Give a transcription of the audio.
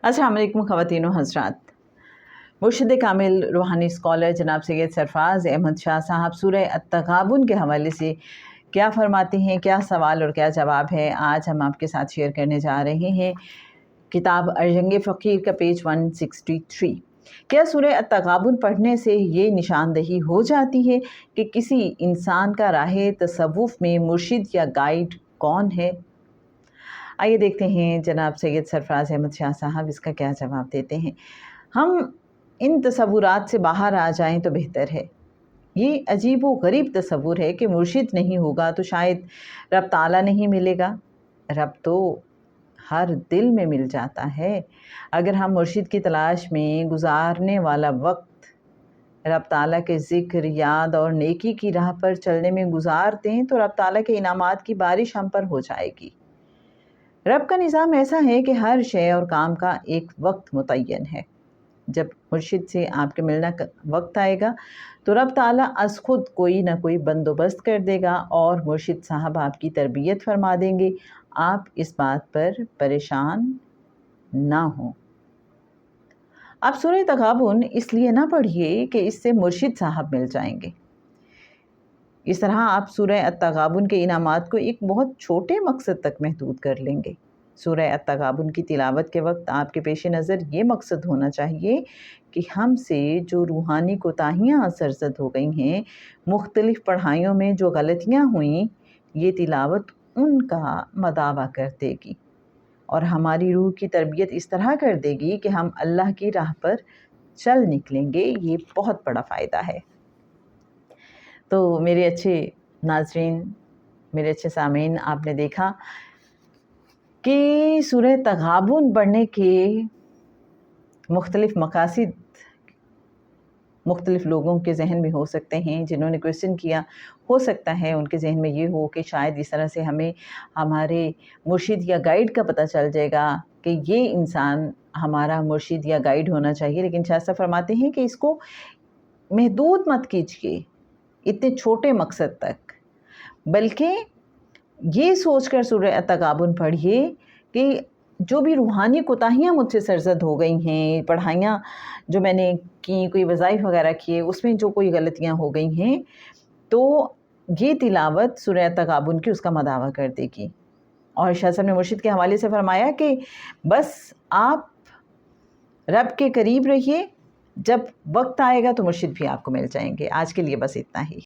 अस्सलाम वालेकुम ख़वातीन व हज़रात। मुर्शिद कामिल रूहानी स्कॉलर जनाब सैयद सरफराज अहमद शाह साहब सूरह अत-तग़ाबुन के हवाले से क्या फ़रमाते हैं, क्या सवाल और क्या जवाब है, आज हम आपके साथ शेयर करने जा रहे हैं। किताब अर्जंग फ़कीर का पेज 163। क्या सूरह अत-तग़ाबुन पढ़ने से ये निशानदही हो जाती है कि किसी इंसान का राह तसव्वुफ़ में मुर्शिद या गाइड कौन है? आइए देखते हैं जनाब सैयद सरफराज अहमद शाह साहब इसका क्या जवाब देते हैं। हम इन तसव्वुरात से बाहर आ जाएं तो बेहतर है। ये अजीब व गरीब तसव्वुर है कि मुर्शिद नहीं होगा तो शायद रब ताला नहीं मिलेगा। रब तो हर दिल में मिल जाता है। अगर हम मुर्शिद की तलाश में गुजारने वाला वक्त रब ताला के ज़िक्र, याद और नेकी की राह पर चलने में गुजार दें तो रब ताला के इनामात की बारिश हम पर हो जाएगी। रब का निज़ाम ऐसा है कि हर शय और काम का एक वक्त मुतय्यन है। जब मुर्शिद से आपके मिलना का वक्त आएगा तो रब ताला अज़ खुद कोई ना कोई बंदोबस्त कर देगा और मुर्शिद साहब आपकी तरबियत फरमा देंगे। आप इस बात पर परेशान ना हों। आप सूरह तग़ाबुन इसलिए ना पढ़िए कि इससे मुर्शिद साहब मिल जाएंगे। इस तरह आप सूरह अत-तग़ाबुन के इनामात को एक बहुत छोटे मकसद तक महदूद कर लेंगे। सूरह अत-तग़ाबुन की तिलावत के वक्त आपके पेश नज़र ये मकसद होना चाहिए कि हमसे जो रूहानी कोताहियाँ सरज़द हो गई हैं, मुख्तलिफ़ पढ़ाइयों में जो गलतियाँ हुईं, ये तिलावत उनका मदावा कर देगी और हमारी रूह की तरबियत इस तरह कर देगी कि हम अल्लाह की राह पर चल निकलेंगे। ये बहुत बड़ा फ़ायदा है। तो मेरे अच्छे नाज़रीन, मेरे अच्छे सामीन, आपने देखा कि सूरह तग़ाबुन पढ़ने के मुख्तलिफ़ मकासिद मुख्तलिफ़ लोगों के जहन में हो सकते हैं। जिन्होंने क्वेश्चन किया, हो सकता है उनके जहन में ये हो कि शायद इस तरह से हमें हमारे मुर्शिद या गाइड का पता चल जाएगा कि ये इंसान हमारा मुर्शिद या गाइड होना चाहिए। लेकिन शाह साहब फरमाते हैं कि इसको महदूद मत कीजिए इतने छोटे मकसद तक, बल्कि ये सोचकर सूरह अत-तग़ाबुन पढ़िए कि जो भी रूहानी कोताहियाँ मुझसे सरज़द हो गई हैं, पढ़ाइयाँ जो मैंने की, कोई वज़ाइफ़ वग़ैरह किए, उसमें जो कोई गलतियाँ हो गई हैं, तो ये तिलावत सूरह अत-तग़ाबुन की उसका मदावा कर देगी। और शाह साहब ने मुर्शिद के हवाले से फ़रमाया कि बस आप रब के करीब रहिए, जब वक्त आएगा तो मुर्शिद भी आपको मिल जाएंगे। आज के लिए बस इतना ही।